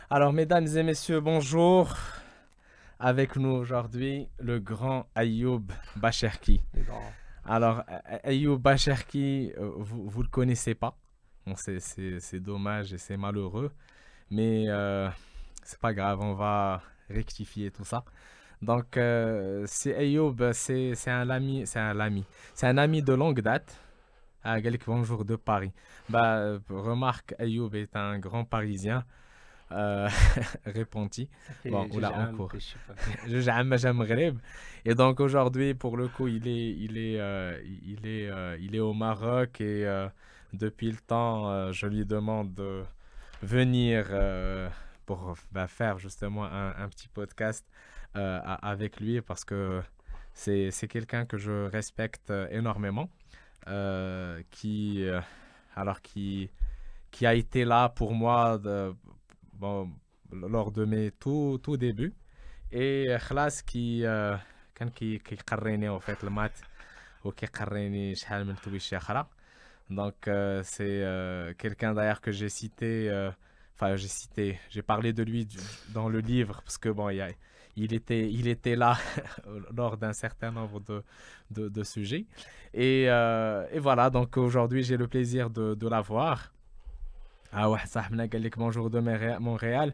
Alors, mesdames et messieurs, bonjour. Avec nous aujourd'hui, le grand Ayoub Bacherki. Les grands. Alors, Ayoub Bacherki, vous le connaissez pas. Bon, c'est dommage et c'est malheureux, mais c'est pas grave, on va rectifier tout ça. Donc, c'est Ayoub, c'est un ami, c'est un ami de longue date. Ah, Galek, bonjour de Paris. Remarque, Ayoub est un grand Parisien. euh, Repenti. Ça Bon, fait oula, en Jujam cours. que je suis pas. J'aime Maghreb. Et donc aujourd'hui, pour le coup, il est au Maroc et depuis le temps, je lui demande de venir pour faire justement un petit podcast avec lui parce que c'est quelqu'un que je respecte énormément, qui, alors qui a été là pour moi bon, lors de mes tout débuts. Et خلاص كان كيقريني au fait المات وكيقريني شحال من تويشة أخرى. Donc c'est quelqu'un d'ailleurs que j'ai cité, enfin j'ai parlé de lui dans le livre parce que bon, il était là lors d'un certain nombre de sujets. Et voilà, donc aujourd'hui j'ai le plaisir de l'avoir. Ah ouais, صاحبنا قال لك bonjour de Montréal.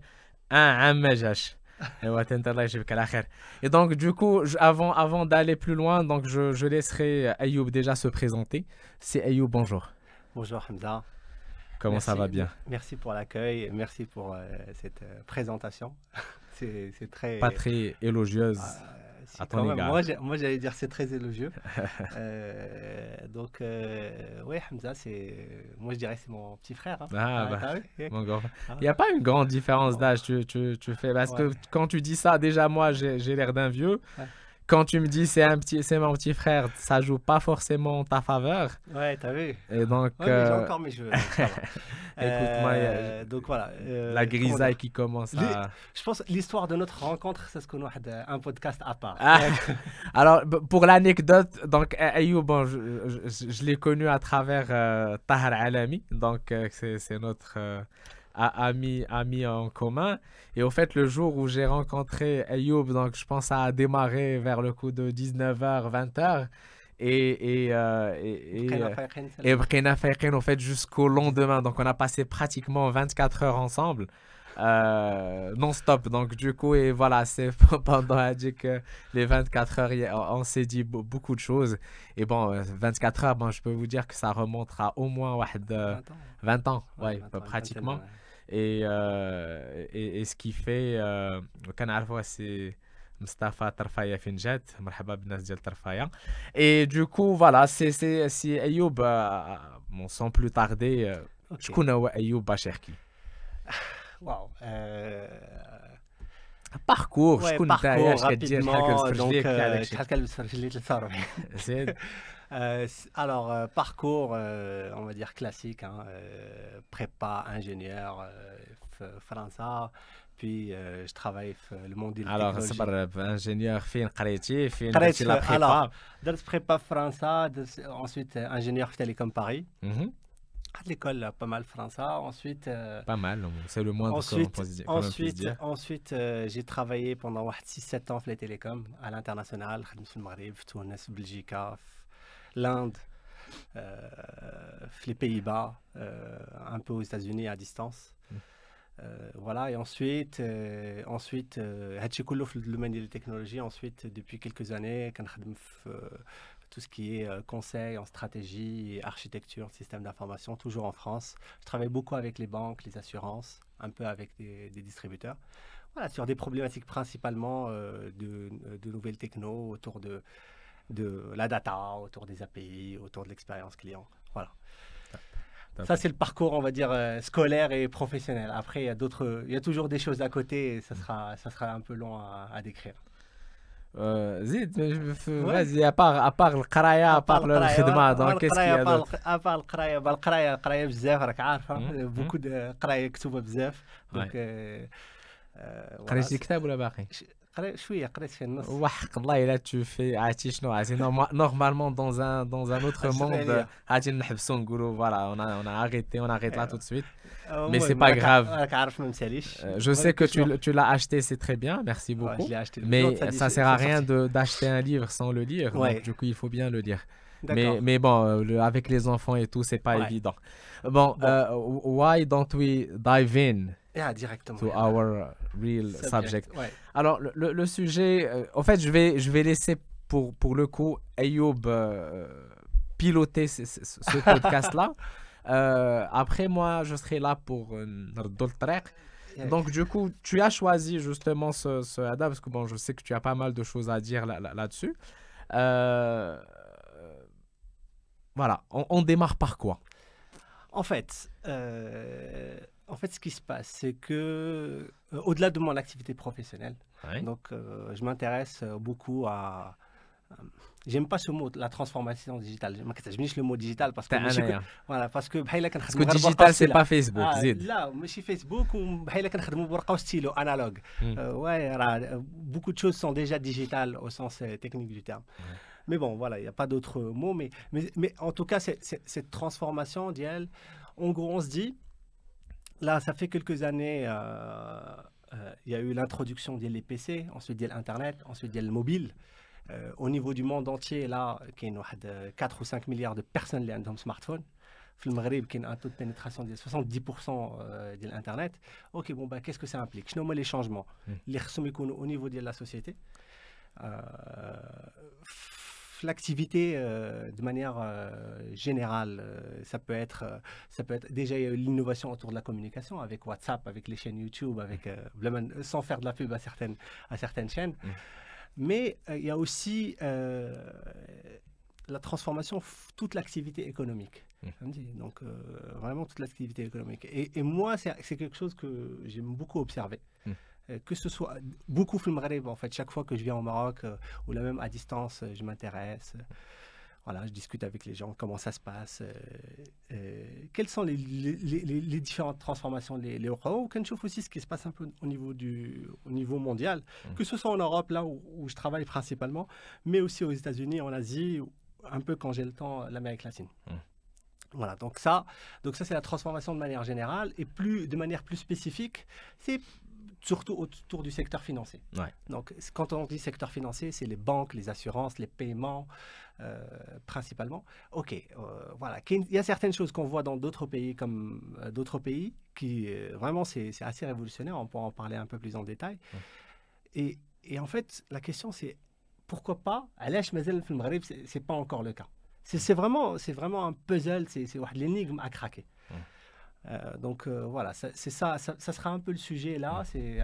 عام ما جاش. ايوا انت الله يجيبك على خير. Et donc du coup, avant d'aller plus loin, donc je laisserai Ayoub déjà se présenter. C'est Ayoub, bonjour. Bonjour Hamza. Comment ça va bien? Merci pour l'accueil, merci pour cette présentation. C'est Pas très. très élogieuse Si, à quand ton même. égard. Moi, j'allais dire c'est très élogieux. Ouais, Hamza, moi je dirais c'est mon petit frère. Hein. Ah Ah, bah, t'as vu? mon grand. Ah, Il n'y a pas une grande différence bon, d'âge, tu fais. Parce ouais, que quand tu dis ça, déjà moi j'ai l'air d'un vieux. ouais. Quand tu me dis c'est mon petit frère, ça joue pas forcément en ta faveur. Ouais, t'as vu? Et donc, Ouais, mais j'ai encore mes cheveux, donc ça va. écoute, moi, Donc voilà. la Comment grisaille dire? qui commence Les- à. Je pense que l'histoire de notre rencontre, c'est ce qu'on a un podcast à part. Ah, alors, pour l'anecdote, donc Ayoub, bon, je l'ai connu à travers Tahar Alami, donc c'est notre ami en commun. Et au fait, le jour où j'ai rencontré Ayoub, donc je pense que ça a démarré vers le coup de 19h, 20h. بقينا فايقين Et سلام. Brena Fayqin, au fait, jusqu'au lendemain. Donc, on a passé pratiquement 24 heures ensemble, non-stop. Donc, du coup, et voilà, c'est pendant les 24 heures, on s'est dit beaucoup de choses. Et bon, 24 heures, bon, je peux vous dire que ça remontera au moins 20 ans. 20 ans, Ouais, ouais, 20 ans, une vingtaine pratiquement. d'années. Et ce qui fait, كان عارفه c'est Mustafa Tarfaya Finjet, مرحبا بالناس ديال Tarfaya. Et du coup, voilà, c'est Ayoub, bon, sans plus tarder, Ok. شكون هو أيوب باشركي؟ Waouh. parcours Ouais, شكون نتايا parcours اش كدير شحال rapidement. كتفرج Donc, ليك بحال هذاك الشيء شحال كنلبس في رجلي 3 ربع. زين. Alors, parcours, on va dire classique, hein, prépa, ingénieur, France, puis je travaille dans le monde de la alors technologie. صبر ingénieur فين قريتي فين قريت درتي لا alors بريبا؟ درت prépa France, ensuite ingénieur في Télécom Paris. Mhm. À l'école pas mal France, ensuite Pas mal, c'est le moindre que l'on puisse dire. ensuite j'ai travaillé pendant 6-7 ans في les télécoms à l'international, خدمت في المغرب, في تونس, في بلجيكا, في l'Inde, في les Pays-Bas, un peu aux États-Unis à distance. Voilà, et ensuite هادشي كله في le domaine des technologies. Ensuite, depuis quelques années, كنخدم في tout ce qui est conseil en stratégie, et architecture, système d'information, toujours en France. Je travaille beaucoup avec les banques, les assurances, un peu avec des distributeurs. Voilà, sur des problématiques principalement de nouvelles techno, autour de la data, autour des API, autour de l'expérience client. Voilà. Top. Ça, c'est le parcours, on va dire, scolaire et professionnel. Après, il y a toujours des choses à côté et ça sera un peu long à décrire. زيد Ouais. vas-y, à part القرايه à part الخدمه donc qu'est-ce qu'il y a d'autre? ابار القرايه بزاف راك عارفه Mhm. بوكو دو قرايه كتوبه بزاف Ouais. دونك voilà قريتي كتاب ولا باقي؟ شويه قريت في النص. وحق الله الا tu fais عرفتي شنو عرفتي normalement dans un autre monde غادي نحبسوا نقولوا voilà on a arrêté là tout de suite mais c'est pas grave. راك عارف ما مساليش. Je sais que tu l'as acheté, c'est très bien, merci beaucoup. Je l'ai acheté. Mais ça sert à rien d'acheter un livre sans le lire. Ouais. Donc, du coup, il faut bien le lire. D'accord. Mais bon, avec les enfants et tout, c'est pas évident. Bon, why don't we dive in directement to our real subject? Ouais. Alors, le sujet, en fait, je vais laisser pour le coup Ayoub piloter ce podcast-là. Après, moi, je serai là pour donc, du coup, tu as choisi justement ce Ada parce que bon, je sais que tu as pas mal de choses à dire là-dessus. Voilà, on démarre par quoi? En fait, ce qui se passe, c'est que au-delà de mon activité professionnelle, donc je m'intéresse beaucoup à. J'aime pas ce mot, la transformation digitale. Je n'utilise le mot digital parce que voilà, parce que digital c'est pas Facebook. Là, mais Facebook ou stylo analogue. Ouais, beaucoup de choses sont déjà digitales au sens technique du terme. Mais bon, voilà, il n'y a pas d'autres mots. Mais en tout cas, cette transformation d'elle, en gros, on se dit, là, ça fait quelques années, il y a eu l'introduction des PC, ensuite de l'Internet, ensuite de le mobile. Au niveau du monde entier, là, il y a 4 ou 5 milliards de personnes qui ont un smartphone. Au Maghreb, il y a un taux de pénétration de 70% de l'Internet. Ok, bon, qu'est-ce que ça implique? Quels sont les changements au niveau de la société? L'activité, de manière générale, ça peut être déjà l'innovation autour de la communication avec WhatsApp, avec les chaînes YouTube, avec sans faire de la pub à certaines chaînes. Mais il y a aussi la transformation, toute l'activité économique. Donc, vraiment toute l'activité économique. Et moi, c'est quelque chose que j'aime beaucoup observer. Que ce soit beaucoup film Maghreb, en fait, chaque fois que je viens au Maroc ou là même à distance, je m'intéresse. Voilà, je discute avec les gens, comment ça se passe, quelles sont les différentes transformations, les ou quand je trouve aussi ce qui se passe un peu au niveau mondial, que ce soit en Europe, là où je travaille principalement, mais aussi aux États-Unis, en Asie, un peu quand j'ai le temps, l'Amérique latine. Voilà, donc ça c'est la transformation de manière générale, et de manière plus spécifique, c'est surtout autour du secteur financier. Ouais. Donc, quand on dit secteur financier, c'est les banques, les assurances, les paiements, principalement. Ok, voilà. Il y a certaines choses qu'on voit dans d'autres pays, qui vraiment c'est assez révolutionnaire. On pourra en parler un peu plus en détail. Et en fait, la question c'est pourquoi pas? Alash Mazel film Maghreb, c'est pas encore le cas. C'est vraiment un puzzle, c'est une énigme à craquer. Donc voilà, c'est ça sera un peu le sujet là. C'est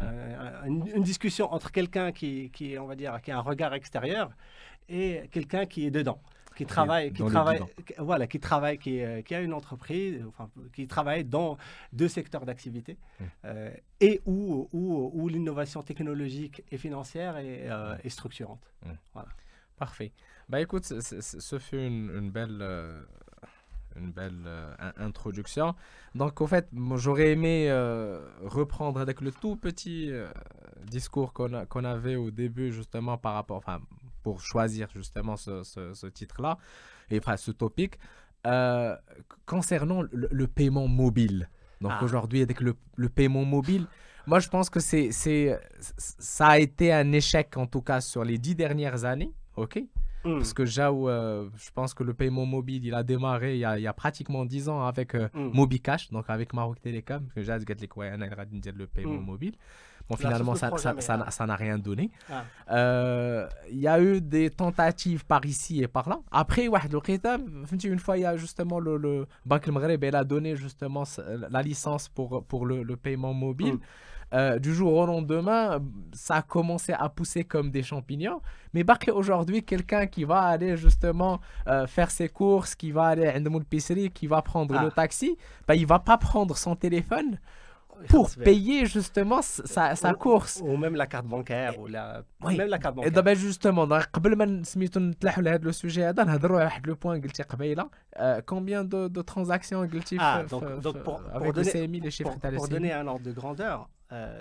une discussion entre quelqu'un qui on va dire, qui a un regard extérieur et quelqu'un qui est dedans, qui a une entreprise, enfin, qui travaille dans 2 secteurs d'activité et où l'innovation technologique et financière est structurante. Voilà. Parfait. Bah écoute, ce fut une belle introduction. Donc, au fait, j'aurais aimé reprendre avec le tout petit discours qu'on avait au début, justement, par rapport, enfin, pour choisir justement ce titre-là, et enfin, ce topic, concernant le paiement mobile. Donc, aujourd'hui, avec le paiement mobile, moi, je pense que ça a été un échec, en tout cas, sur les 10 dernières années, ok? Parce que je pense que le paiement mobile, il a démarré il y a pratiquement 10 ans avec MobiCash, donc avec Maroc Telecom, que j'ai dit que le paiement mobile. Bon, finalement, ça n'a rien donné. Il y a eu des tentatives par ici et par là. Après, une fois, il y a justement le Banque Maghreb, elle a donné justement la licence pour le paiement mobile. Du jour au lendemain, ça a commencé à pousser comme des champignons. Mais aujourd'hui, quelqu'un qui va aller justement faire ses courses, qui va aller à l'épicerie, qui va prendre le taxi, il ne va pas prendre son téléphone pour payer justement sa course. Ou même la carte bancaire. Même la carte bancaire. Et donc, justement, قبل ما نتلاحوا لهذا le sujet هذا نهضروا على واحد le point قلتي قبيله. Combien de transactions قلتي donc pour avec le CMI, les chiffres pour donner un ordre de grandeur,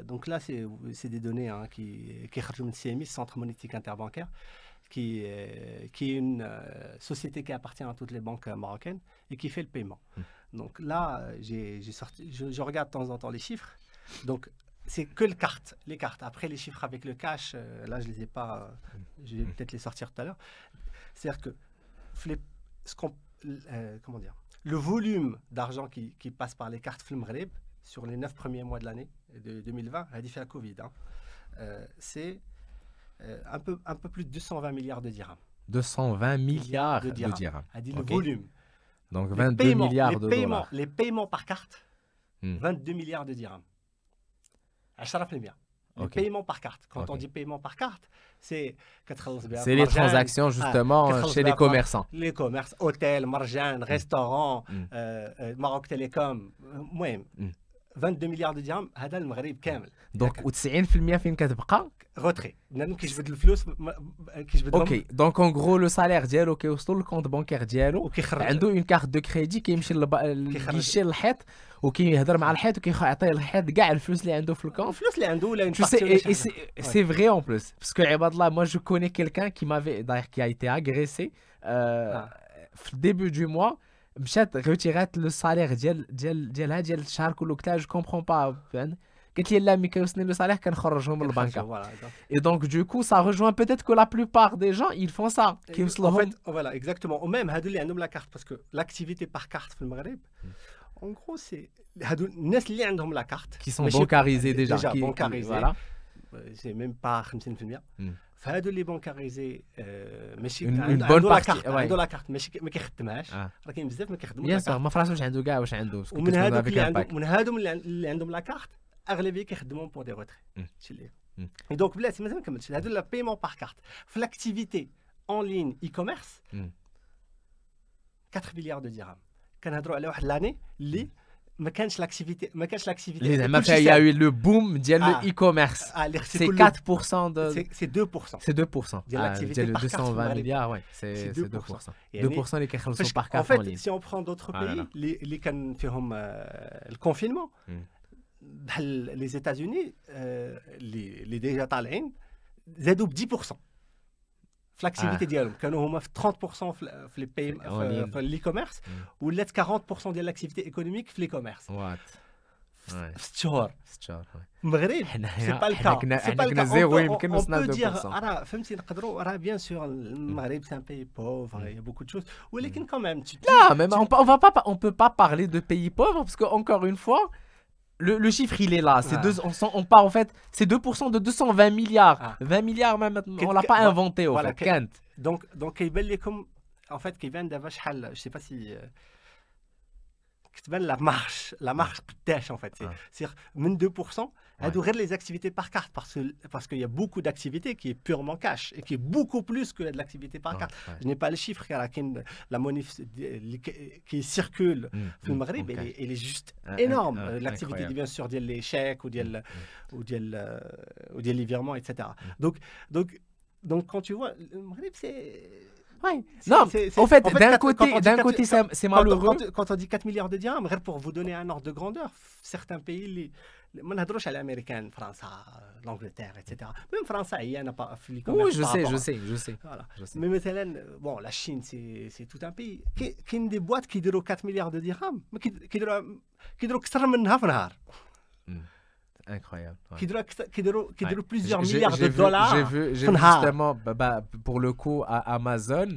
Donc là, c'est des données hein, qui sortent du CMI, Centre monétique interbancaire, qui est une société qui appartient à toutes les banques marocaines et qui fait le paiement. Donc là, je regarde de temps en temps les chiffres. Donc, c'est que les cartes. Après, les chiffres avec le cash, là, je ne les ai pas. Je vais peut-être les sortir tout à l'heure. C'est-à-dire que comment dire, le volume d'argent qui passe par les cartes Film Maghreb sur les 9 premiers mois de l'année de 2020, a fait la Covid, hein, c'est un peu plus de 220 milliards de dirhams. 220 milliards de dirhams. A dit le volume. Donc 22 milliards de dollars. Les paiements par carte, 22 milliards de dirhams. Les paiements par carte. Quand on dit paiement par carte, c'est les transactions justement chez les commerçants. Les commerces, hôtels, marjan, restaurants, Maroc Télécom, 22 milliards de dirhams, هذا المغرب كامل. Donc 90% فين كتبقى retrait. كيجبد الفلوس كيجبدهم. OK. Donc en gros le salaire ديالو كيوصل للكونت بانكير ديالو عنده une carte de crédit كيمشي للكيشي للحيط وكيهضر مع الحيط وكيعطيه الحيط كاع الفلوس اللي عنده في الكونت. الفلوس اللي عنده ولا une partie. C'est vrai en plus parce que Ibadallah, moi je connais quelqu'un qui a été agressé في le début du mois. مشات ريتيرات لو صالير ديالها ديال الشهر كله قلت لها جو كومبرون با قالت لي لا مي كيوصلني لو صالير كنخرجهم من البنكه et donc du coup ça rejoint peut-être que la plupart des gens ils font ça كيوصلهم voilà exactement ou même هادو اللي عندهم لا كارت parce que l'activité par carte في المغرب en gros c'est هادو الناس اللي عندهم لا كارت qui sont bancarisés déjà bancarisés voilà c'est même pas 50% فهادو اللي بونكاريزي ماشي عنده لا كارت عنده لا كارت ماشي ما كيخدمهاش راه كاين بزاف ما كيخدموش لا كارت ما فراسش واش عنده كاع واش عنده ومن هادوك اللي عندهم لا كارت اغلبيه كيخدموا بور دي روتري هادشي اللي دونك بلاتي مازال ما كملتش هادو لا بايمون بار كارت في لاكتيفيتي اون لين اي كوميرس 4 مليار دو درهم كنهضروا على واحد لاني اللي ما كانش لاكتيفيتي اللي زعما فيها يا يو لو بوم ديال لو اي كوميرس سي 4% دو سي 2% سي 2% ديال لاكتيفيتي ديال 220 مليار وي سي 2% 2% اللي كيخلصوا بار كارت en fait si on prend d'autres pays اللي كان فيهم الكونفينمون بحال لي زيتازوني اللي ديجا طالعين زادوا ب 10% في لاكتيفيتي ديالهم كانوا هما في 30% في لي باي في لي كوميرس ولات 40% ديال لاكتيفيتي ايكونوميك في لي كوميرس في 6 شهور المغرب سي با الكا سي با الكا زيرو يمكن وصلنا ل 2% راه فهمتي نقدروا راه بيان سور المغرب سي ان بي بوفر يا بوكو دو شوز ولكن كمان لا mais on peut pas parler de pays pauvres parce que encore une fois le chiffre il est là, on part en fait, c'est 2% de 220 milliards. 20 milliards même, on l'a pas inventé au fait. Donc كيبان لكم en fait كيبان دابا شحال je sais pas si كتبان لا مارش قداش en fait c'est من 2% هادو غير les activités par carte parce qu'il y a beaucoup d'activités qui est purement cash et qui est beaucoup plus que de l'activité par carte. Je n'ai pas le chiffre car la monnaie qui circule في المغرب elle est juste énorme. L'activité bien sûr ديال les chèques ou ديال les virements etc. Donc quand tu vois le Maghreb c'est ouais. Non, en fait, d'un côté, c'est malheureux. Quand on dit 4 milliards de dirhams, pour vous donner un ordre de grandeur, certains pays, ما نهضروش على الامريكان فرنسا l'Angleterre etc. Même France هي انا pas في Oui, je sais. Voilà. Mais مثلا bon la Chine c'est tout un pays. كاين des boîtes qui يديروا 4 milliards de dirhams, mais كيديروا اكثر منها في نهار. Incroyable. Qui dure plusieurs milliards de dollars. J'ai vu justement, pour le coup, à Amazon,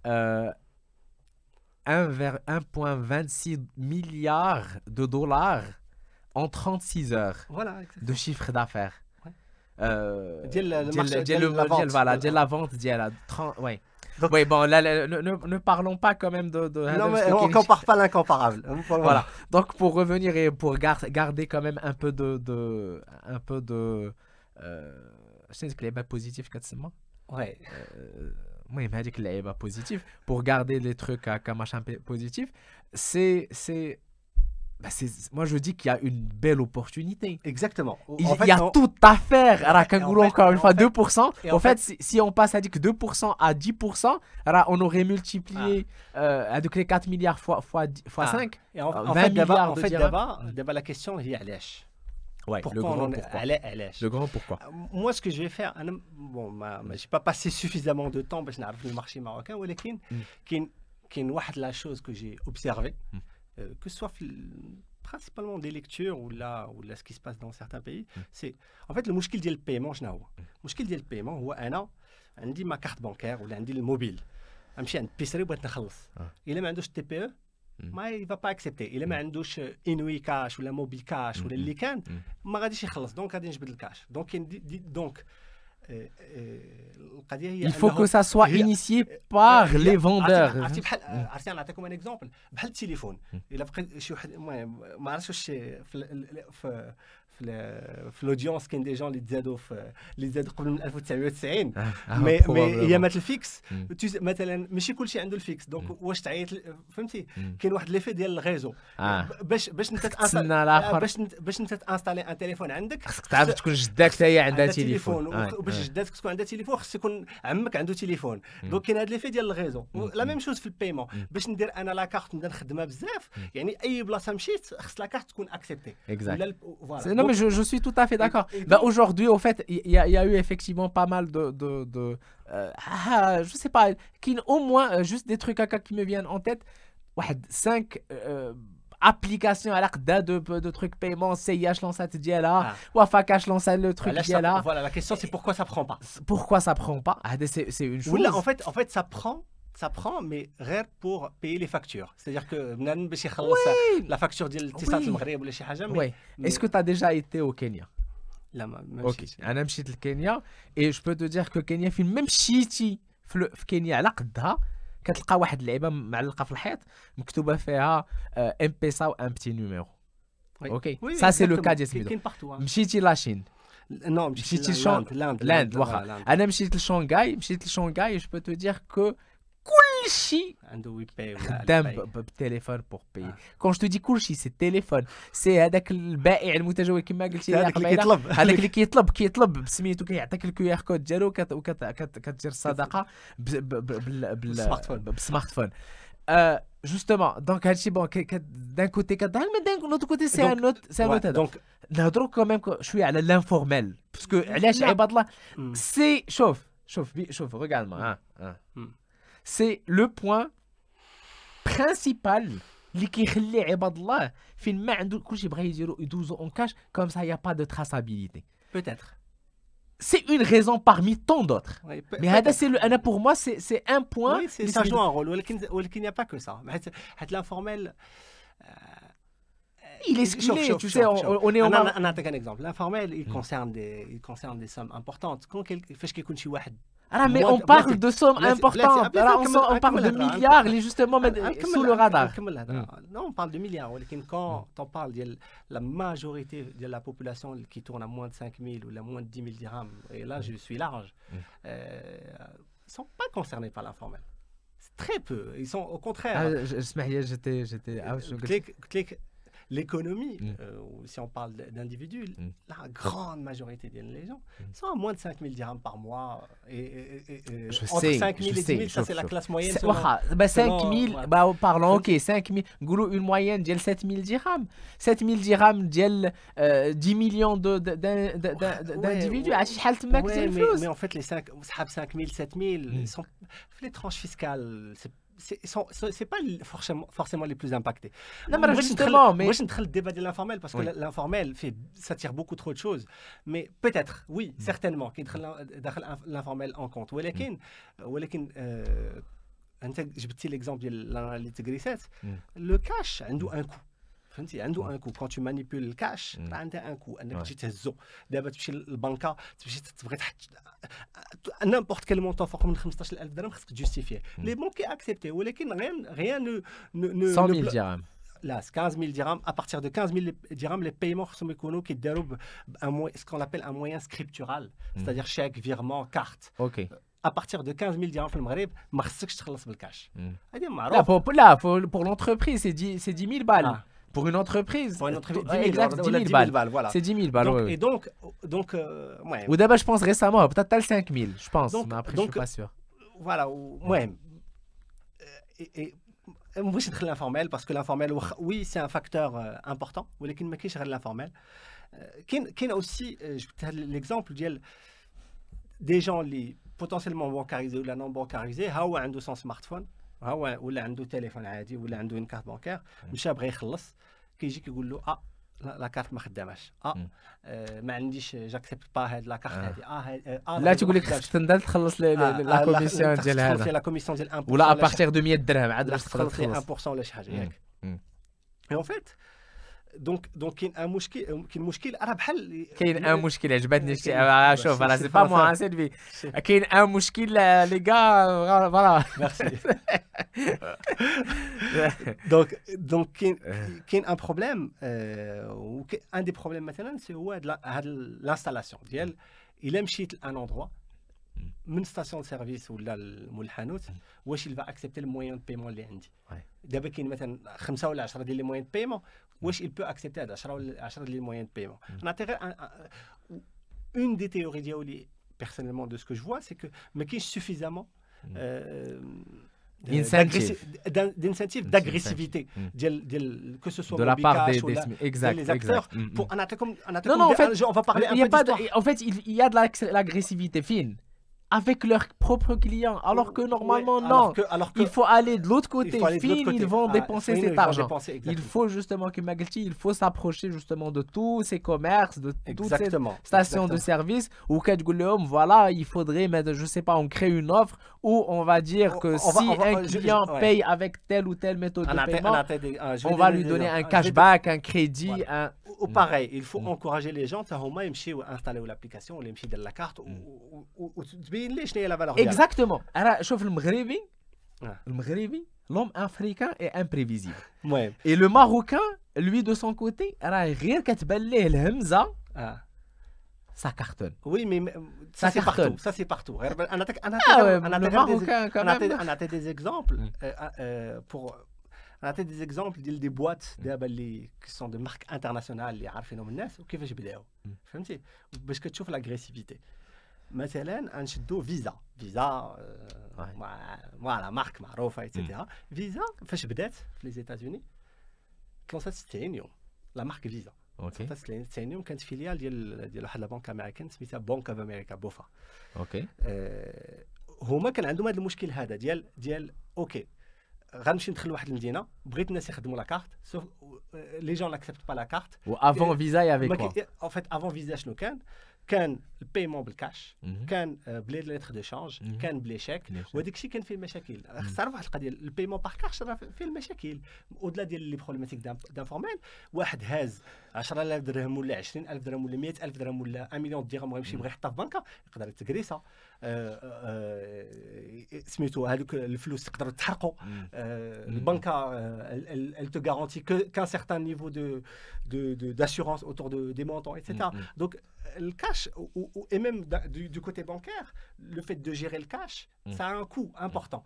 1,26 milliard de dollars en 36 heures de chiffre d'affaires. La vente, oui, bon, là, ne parlons pas quand même de non, mais on ne compare pas l'incomparable. Voilà. Donc, pour revenir et pour garder quand même un peu de je sais que les positifs, quasiment. Ouais. Oui, mais avec les positifs, pour garder les trucs à machin positif, c'est moi je dis qu'il y a une belle opportunité. Exactement. Il y a tout à faire. Encore une fois, 2%. En fait, si on passe à dire que 2% à 10%, on aurait multiplié avec les 4 milliards fois 5. Et en fait, d'abord la question est علاش. Ouais, le Pourquoi on grand en est pourquoi. علاش. Le grand pourquoi. Moi, ce que je vais faire, bon, j'ai pas passé suffisamment de temps باش نعرف le marché marocain, ولكن كاين واحد la chose que j'ai observé, que ce soit principalement des lectures ou là ce qui se passe dans certains pays, c'est en fait le المشكل ديال البايمون شنو هو؟ المشكل ديال البايمون هو انا عندي ما كارت بانكير ولا عندي الموبيل، نمشي عند البيسري بغيت نخلص، الا ما عندوش تي بي او ما يفا با اكسبتي، الا ما عندوش انوي كاش ولا موبيل كاش ولا اللي كان ما غاديش يخلص، دونك غادي نجبد الكاش. دونك دونك القضيه هي Il faut que ça soit initié par les vendeurs. عرفتي بحال عرفتي نعطيكم ان اكزومبل بحال التليفون. الا بقى شي واحد ما عرفتش واش في الاودينس كاين دي جون اللي تزادوا قبل من 1990 مي ايامات الفيكس مثلا ماشي كلشي عنده الفيكس، دونك واش تعيط فهمتي كاين واحد ليفي ديال الغيزو باش انت تانستالي ان تليفون عندك خصك تعرف تكون جداك حتى هي عندها تليفون، وباش جداتك تكون عندها تليفون خص يكون عمك عنده تليفون. دونك كاين هاد ليفي ديال الغيزو. لا ميم شوز في البايمون، باش ندير انا لا كارت نبدا نخدمها بزاف، يعني اي بلاصه مشيت خص لا كارت تكون اكسبتي. Non, mais je suis tout à fait d'accord. Bah, aujourd'hui, au fait, il y a eu effectivement pas mal je sais pas, au moins, juste des trucs qui me viennent en tête. 5 applications à l'arc de trucs paiement, CIH lance diala, Wafa Cash lance le truc diala. Voilà, la question c'est pourquoi ça prend pas. Pourquoi ça prend pas? C'est une chose. Là, en fait, ça prend, mais rare pour payer les factures. C'est-à-dire que la facture de l'Etisat al-Maghreb ou les Chihaja. Est-ce que tu as déjà été au Kenya? Là, même ok. أنا مشيت لكينيا et je peux te dire que Kenya في même مشيتي في كينيا على قدها كتلقى واحد اللعيبه معلقه في الحيط مكتوبه فيها ام بيسا و ان بتي نيميرو. اوكي سا سي لو كا ديال سميتو. مشيتي لاشين؟ نو مشيتي لاند واخا. انا مشيت لشونغاي جو بو تو دير كو كلشي عنده يباي خدام بالتليفون بور باي. كون جو دي كلشي سي التليفون، سي هذاك البائع المتجول كما قلتي هذاك اللي كيطلب بسميتو كيعطيك الكيو ار كود ديالو كدير الصدقه بالسمارت فون. Justement, donc d'un côté mais d'un autre côté c'est un autre donc نهضروا quand même شويه على l'informel parce que علاش عباد الله سي شوف regarde-moi c'est le point principal اللي كيخلي عباد الله فين ما عنده كلشي بغا يدوزو اون كاش comme ça y a pas de traçabilité. Peut-être. C'est une raison parmi tant d'autres. Oui, mais pour moi, c'est un point. Oui, ça joue un rôle. Il n'y a pas que ça. L'informel. Il est clé, tu sais, on est au Maroc. On a un exemple. L'informel, il concerne des sommes importantes. Quand quelqu'un fait Ah, mais on parle de sommes importantes. On parle de milliards, justement, sous le radar. Non, on parle de milliards. Quand on parle de la majorité de la population qui tourne à moins de 5 000 ou à moins de 10 000 dirhams, et là je suis large, ne sont pas concernés par l'informel. C'est très peu. Ils sont au contraire. J'étais. L'économie, si on parle d'individus, la grande majorité des gens sont à moins de 5 000 dirhams par mois. Entre 5 000 et 10 000, ça c'est la classe moyenne. 5 000, parlons, ok, 5 000, une moyenne de 7 000 dirhams. 7 000 dirhams de 10 millions d'individus. Mais en fait, les 5 000, 7 000, ils sont les tranches fiscales. C'est pas forcément les plus impactés. Non, mais justement, moi je ne débat de l'informel parce que l'informel ça tire beaucoup trop de choses. Mais peut-être, oui, certainement, qu'il l'informel en compte. ولكن انت جبتي l'exemple ديال لي تغريسات. Le cash عنده un coût. فهمتي عنده ان كو. كون تو مانيبول الكاش راه عندها ان كو انك تجي تهزو. دابا تمشي للبنكه تبغي تحط نيمبورت كيل مونطون فوق من 15000 درهم خصك تجوستيفيه. لي بونكي اكسبتي ولكن غيان 100000 dirhams. Là, 15 000 dirhams. À partir de 15 000 dirhams, les paiements sont qui déroulent ce qu'on appelle un moyen scriptural, c'est-à-dire chèque, virement, carte. Ok. À partir de 15 000 dirhams في المغرب ما خصكش تخلص بالكاش. هذه معروف. Là, pour l'entreprise, c'est 10 000 balles. Pour une entreprise, 10 000 balles, voilà. C'est 10 000 balles, donc, oui. Et donc ouais. Ou d'abord, je pense récemment, peut-être 5 000, je pense, mais après, je ne suis pas sûr. Voilà, ouais. Et moi, je suis très l'informel parce que l'informel, oui, c'est un facteur important, mais qui est l'informel. كاين aussi جبت هذا l'exemple ديال des gens اللي potentiellement bancarisés ولا non bancarisés ها هو عنده son smartphone ها هو ولا عنده تليفون عادي ولا عنده une carte bancaire مشى بغى يخلص كيجي كيقول له لا كارت ما خداماش ما عنديش جاكسبت با هاد لا كارت هادي لا تقول لك خصك تنزل تخلص لا كوميسيون ديال هذا لا كوميسيون ديال 1% ولا ابارتيغ دو 100 درهم عاد باش تقدر تخلص 1% ولا شي حاجه ياك اي اون فيت دونك كاين ان مشكل راه بحال كاين ان مشكل عجبتني شوف راه سي با موا سيلفي كاين ان مشكل لي غا فوالا ميرسي دونك كاين ان بروبليم ان دي بروبليم مثلا سي هو هاد لانستالاسيون ديال الا مشيت لان اندروا من ستاسيون سيرفيس ولا مول الحانوت واش il va accepter le moyen de paiement اللي عندي دابا كاين مثلا 5 ولا 10 ديال لي موين دو بايمون واش il peut accepter هاد 10 ولا 10 ديال لي موين دو بايمون نعطي غير une des théories ديالي personnellement de ce que je vois c'est que ما كاينش suffisamment d'incentive d'agressivité ديال que ce soit de la part des acteurs pour on non en fait on va parler un peu d'histoire en fait il y a de l'agressivité fine avec leurs propres clients, alors que normalement, non. Alors que, il faut aller de l'autre côté. Ils vont dépenser cet argent. Il faut justement, il faut s'approcher justement de tous ces commerces, de toutes ces stations de service, où voilà, il faudrait mettre, je sais pas, on crée une offre où on va dire que si un client paye avec telle ou telle méthode de paiement, on va lui donner un cashback, un crédit, un... Ou pareil, il faut encourager les gens, ils vont installer l'application, ils vont installer la carte, ou تبين لي شنو هي لا فالور ديالها. اكزاكتومون انا شوف المغربي l'homme africain est imprévisible. المهم et le marocain lui de son côté راه غير كتبان ليه الهمزه ça cartonne. Oui mais ça c'est partout انا نعطي des exemples pour نعطي des exemples ديال دي بواط دابا اللي sont de marques internationales اللي عارفينهم الناس وكيفاش بداو فهمتي باش كتشوف لاغريسيفيتي. مثلا نشدو فيزا فوالا مارك معروفه ايتترا. فيزا فاش بدات في لي ايتازوني تلونسات 90 يوم لا مارك فيزا. اوكي 90 يوم كانت فيليال ديال واحد لا بنك امريكان سميتها بنك اوف امريكا بوفا. اوكي هما كان عندهم هذا المشكل هذا ديال اوكي غنمشي ندخل لواحد المدينه بغيت الناس يخدموا لا كارت سوف لي جون ناكسبت با لا كارت و افون فيزا يافي كوا ان فيت افون فيزا شنو كان البايمون بالكاش كان بلي ليتر دو شانج كان بلي شيك وهذاك الشيء كان فيه المشاكل. خص تعرف واحد القضيه البايمون باغ كاش راه فيه المشاكل اودلا ديال لي بروبليماتيك دانفورمال. واحد هاز 10000 درهم ولا 20000 درهم ولا 100000 درهم ولا 1 مليون درهم غيمشي يبغي يحطها في بنكه يقدر يتكريسا سميتو هذوك الفلوس تقدروا تحرقوا. البنكه elle te garantit qu'un certain niveau d'assurance autour des montants etc. Donc le cash et même du côté bancaire le fait de gérer le cash ça a un coût important.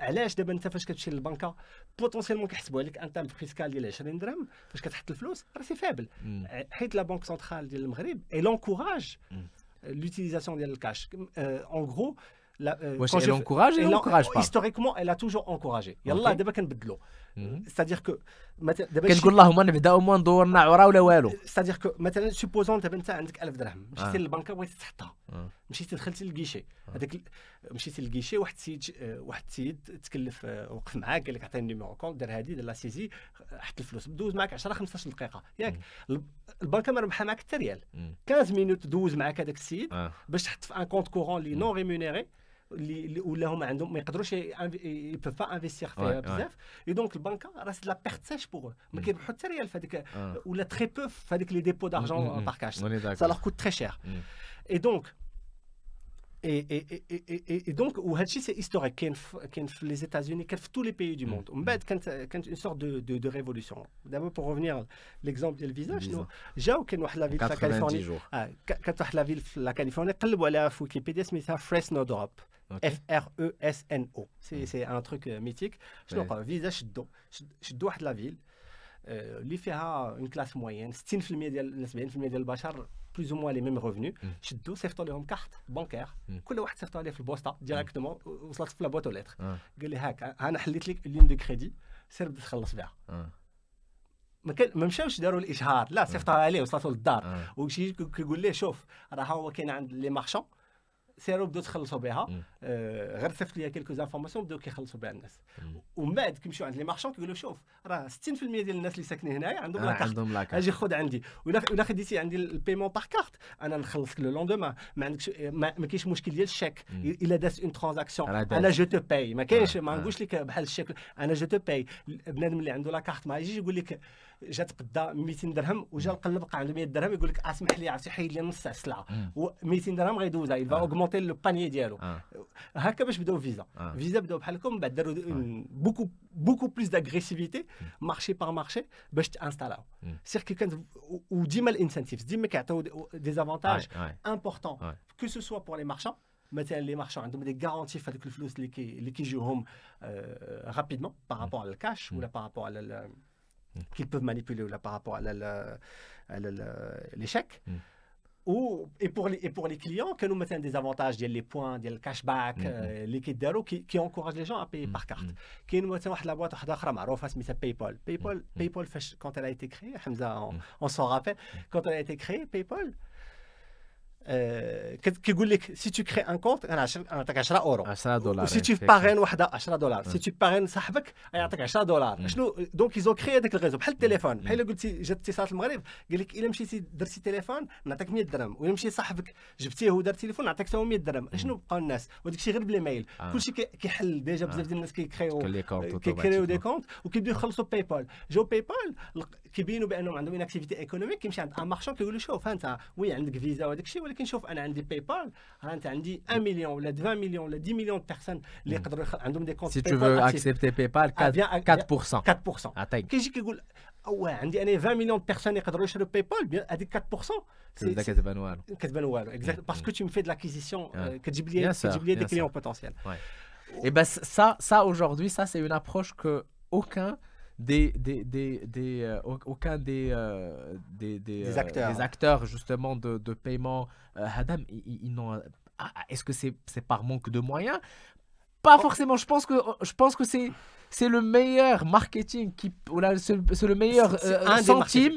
علاش دابا انت فاش كتمشي للبنكه بوتونسيلمون كيحسبوا عليك ان تام فيسكال ديال 20 درهم فاش كتحط الفلوس راه سي فابل حيت لا بنك سنترال ديال المغرب اي لونكوراج l'utilisation ديال الكاش. en gros واش elle encourage et encourage pas historiquement elle a toujours encouragé. يلا دابا كنبدلوا c'est-à-dire que دابا كتقول اللهم نبداو ما ندورنا عرا ولا والو. c'est-à-dire que مثلا سوبوزون دابا انت عندك 1000 درهم مشيتي للبنكه بغيتي تحطها مشيتي دخلتي للكيشي هذاك مشيتي للكيشي واحد السيد تكلف وقف معاك قال لك عطيني النيميرو كونت دار هذه دار لا سيزي حط الفلوس دوز معاك 10 15 دقيقه ياك البنكه ما ربحها معاك حتى ريال 15 مينوت دوز معاك هذاك السيد باش تحط في ان كونت كورون لي نون ريمونيري اللي ولا هما عندهم ما يقدروش يبوف با انفستيغ فيها بزاف. اي دونك البنكه راه سي لا بيرت سيش بوغ ما كيربحوا حتى ريال في هذيك ولا تري بو في هذيك لي ديبو دارجون بار كاش سا لور كوت تري شير. اي دونك et donc وهذا الشيء سي هيستوريك كاين في لي ايتازوني كاين في tous les pays du monde. ومن بعد كانت une sorte de révolution. دابا pour revenir l'exemple ديال الفيزا شنو جاو كاين واحد لا فيل في كاليفورنيا كانت واحد لا فيل في لا كاليفورنيا قلبوا عليها في ويكيبيديا سميتها فريسنو دروب FRESNO. c'est un truc mythique. شنو وقع فيزا شدوا واحد لا فيل اللي فيها اون كلاس موين 60% ديال 70% ديال البشر بلوز او موان لي ميم ريفوني شدوا صيفطوا لهم كارت بانكير كل واحد صيفطوا عليه في البوسطه ديريكتومون وصلت في لا بوط ليتر قال لي هاك انا حليت لك لين دو كريدي سير بدا تخلص بها. ما مشاوش داروا الاشهار لا صيفطها عليه وصلته للدار وشي كيقول ليه شوف راه هو كاين عند لي مارشون سيروا بداو تخلصوا بها غير صيفط ليا كيلكو زانفورماسيون بداو كيخلصوا بها الناس ومن بعد كيمشيو عند لي مارشون كيقولوا شوف راه 60% ديال الناس اللي ساكنين هنايا عندهم لاكارت اجي خذ عندي ولا خديتي عندي البيمون باغ كارت انا نخلصك لو لوندومان ما عندكش ما كاينش مشكل ديال الشيك الا دازت اون ترانزاكسيون انا جو تو باي ما كاينش ما نقولش لك بحال الشيك انا جو تو باي بنادم اللي عنده لاكارت ما يجيش يقول لك جات قدا 200 درهم وجا القلب بقى عنده 100 درهم يقول لك اسمح لي عرفتي حيد لي نص السلعه و 200 درهم غيدوزها يبقى اوغمونتي لو بانيي ديالو هكا باش بداو فيزا بداو بحال هكا من بعد داروا بوكو بلوس داغريسيفيتي مارشي باغ مارشي باش تانستالاو سير كي كانت وديما الانسنتيفز ديما كيعطيو دي زافونتاج امبورطون كو سو سوا بور لي مارشان مثلا لي مارشان عندهم دي غارونتي في هذوك الفلوس اللي كيجيوهم رابيدمون بارابور على الكاش ولا بارابور على qu'ils peuvent manipuler là, par rapport à l'échec. Et pour les clients, que nous mettons des avantages, les points, le cashback, les kits d'euros qui encouragent les gens à payer par carte. Qui nous mettons la boîte de PayPal. PayPal, quand elle a été créée, Hamza, on s'en rappelle, quand elle a été créée, PayPal, كيقول لك سي تو كري ان كونت انا نعطيك 10 اورو 10 دولار وسي تو باغين وحده 10 دولار سي تو باغين صاحبك يعطيك 10 دولار شنو دونك ايزو كري هذاك الريزو بحال التليفون بحال قلتي جات اتصالات المغرب قال لك الا مشيتي درتي تليفون نعطيك 100 درهم ولا مشي صاحبك جبتيه ودار تليفون نعطيك حتى 100 درهم شنو بقاو الناس وداك الشيء غير بلي ميل كلشي كيحل ديجا بزاف ديال الناس كيكريو دي كونت وكيبداو يخلصوا بايبال جو بايبال كيبينوا بانهم عندهم اون اكتيفيتي ايكونوميك كيمشي عند ان مارشون كيقول له شوف انت وي عندك فيزا وهذاك الشيء ولكن شوف انا عندي بايبال انت عندي 1 مليون ولا 20 مليون ولا 10 مليون بيرسون اللي يقدروا عندهم دي كونت سي تو فو اكسبتي بايبال 4% 4% كيجي كيقول عندي انا 20 مليون بيرسون يقدروا يشريو بايبال هذيك 4% كتبان والو اكزاكت باسكو تو مفي دو لاكيزيسيون كتجيب لي دي كليون بوتونسيال et ben ça aujourd'hui ça c'est une approche que aucun des acteurs justement de paiement Hadam ils n'ont est-ce que c'est par manque de moyens? Pas forcément, je pense que c'est le meilleur marketing c'est le meilleur centime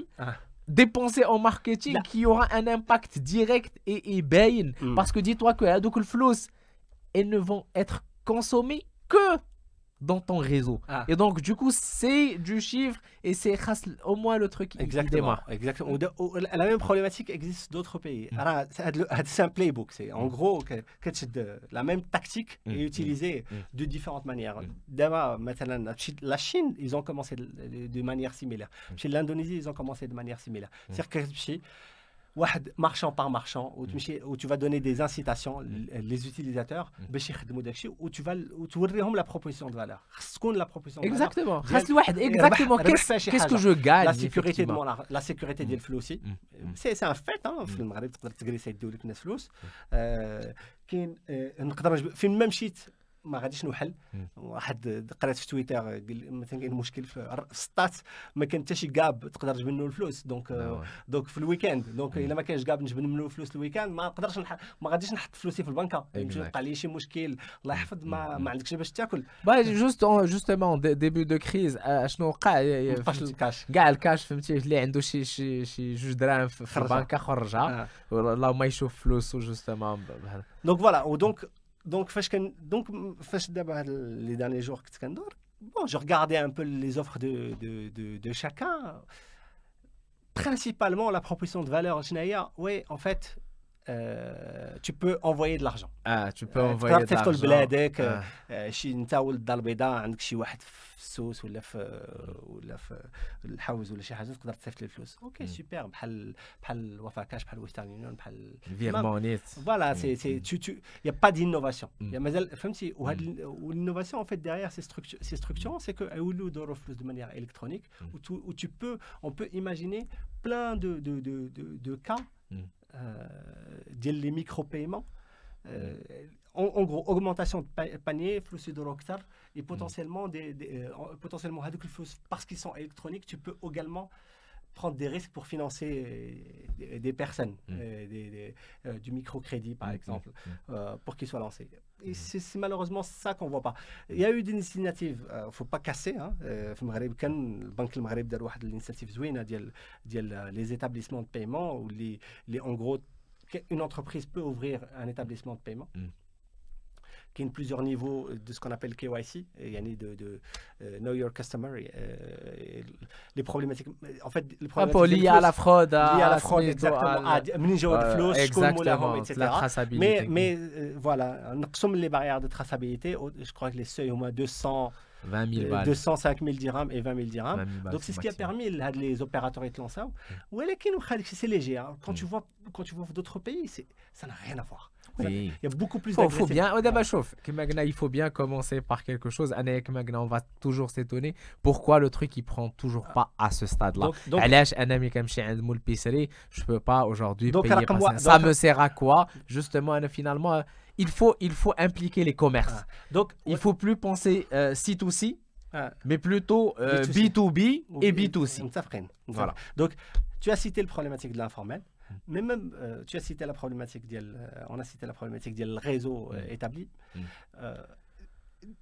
dépensé en marketing qui aura un impact direct et bain parce que dis-toi que donc le flous elles ne vont être consommées que dans ton réseau. Et donc du coup c'est du chiffre et c'est au moins le truc qui démarre. Exactement. La même problématique existe d'autres pays. C'est un playbook, c'est en gros la même tactique est utilisée de différentes manières. D'abord مثلا la Chine, ils ont commencé de manière similaire. Chez l'Indonésie, ils ont commencé de manière similaire. C'est-à-dire que واحد marchand par marchand où tu vas donner des incitations les utilisateurs باش يخدموا داكشي وتوريهم la proposition de valeur تكون la proposition de valeur exactement خاص الواحد exactement qu'est-ce que je gagne la sécurité ديال فلوسي سي ان فيت في المغرب تقدر تجريسي يديو لك الناس فلوس كاين نقدر فين ما مشيت ما غاديش نوحل واحد قريت في تويتر مثلا كاين مشكل في السطات ما كان حتى شي كاب تقدر تجبد منه الفلوس دونك في الويكاند دونك الا ما كانش كاب نجبد منه الفلوس الويكاند ما نقدرش ما غاديش نحط فلوسي في البنكه يمكن يوقع لي شي مشكل الله يحفظ ما عندكش باش تاكل justement début de crise شنو وقع كاع الكاش فهمتي اللي عنده شي جوج دراهم في البنكه خرجها والله ما يشوف فلوسه جوستومون دونك فوالا ودونك Donc, les derniers jours, je regardais un peu les offres de chacun. Principalement, la proposition de valeur, oui, en fait, tu peux envoyer de l'argent. Tu peux envoyer de l'argent. السوس ولا في الحوز ولا شي حاجه تقدر تصيفط لي الفلوس اوكي سوبر بحال وفا كاش بحال ويسترن يونيون بحال فيرمونيت فوالا سي يا با دينوفاسيون يا مازال فهمتي والانوفاسيون en fait derrière ces structures c'est que يولوا يدوروا فلوس de manière électronique où on peut imaginer plein de cas ديال لي ميكرو بايمون en gros augmentation de panier flux d'euros et potentiellement potentiellement parce qu'ils sont électroniques tu peux également prendre des risques pour financer des personnes, du microcrédit par exemple, pour qu'ils soient lancés. Et c'est malheureusement ça qu'on ne voit pas. Il y a eu des initiatives, il ne faut pas casser. في المغرب كان البنك المغرب دار واحد الانيشيتيف زوينه ديال les établissements de paiement où en gros une entreprise peut ouvrir un établissement de paiement. Qui a plusieurs niveaux de ce qu'on appelle KYC, de Know Your Customer. Les problématiques, en fait, les problématiques liées à la fraude, exactement, etc. La traçabilité. Mais voilà, on somme les barrières de traçabilité. Je crois que les seuils au moins 205 000 dirhams et 20 000 dirhams. Donc c'est ce qui a permis les opérateurs de lancer. C'est léger. Quand tu vois d'autres pays, ça n'a rien à voir. Oui. Il y a beaucoup plus faut bien, il faut bien commencer par quelque chose. On va toujours s'étonner pourquoi le truc il prend toujours pas à ce stade-là. Je peux pas aujourd'hui payer par ça. Ça me sert à quoi? Justement, finalement, il faut impliquer les commerces. Donc, il faut plus penser C2C, mais plutôt B2B et B2C. Voilà. Donc, tu as cité le problématique de l'informel. Mais même, tu as cité la problématique, on a cité la problématique du réseau établi.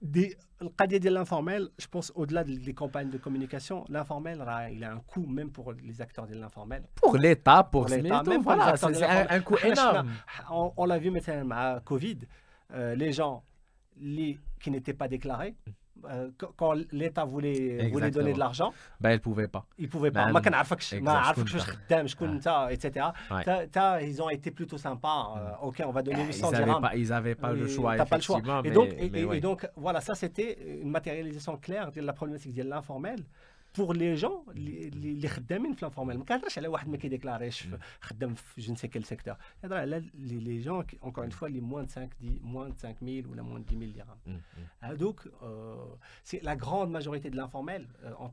Le cas de l'informel, je pense au-delà des campagnes de communication, l'informel, il a un coût même pour les acteurs de l'informel. Pour l'État, même voilà, c'est un coût énorme. On l'a vu maintenant avec Covid, les gens qui n'étaient pas déclarés, quand l'État voulait donner de l'argent, il ne pouvait pas. Il ne pouvait pas. Etc. Ils ont été plutôt sympas. Ok, on va donner 800 dirhams. Ils n'avaient pas le choix, effectivement. Et donc, voilà, ça c'était une matérialisation claire de la problématique de l'informel. Pour les gens, les خدامين في l'informel. ما كنهضرش على واحد ما كيديكلاريش خدام في je ne sais quel secteur. كنهضر على les gens encore une fois les moins de 5 000 ou la moins de 10 000 dirhams. Donc c'est la grande majorité de l'informel en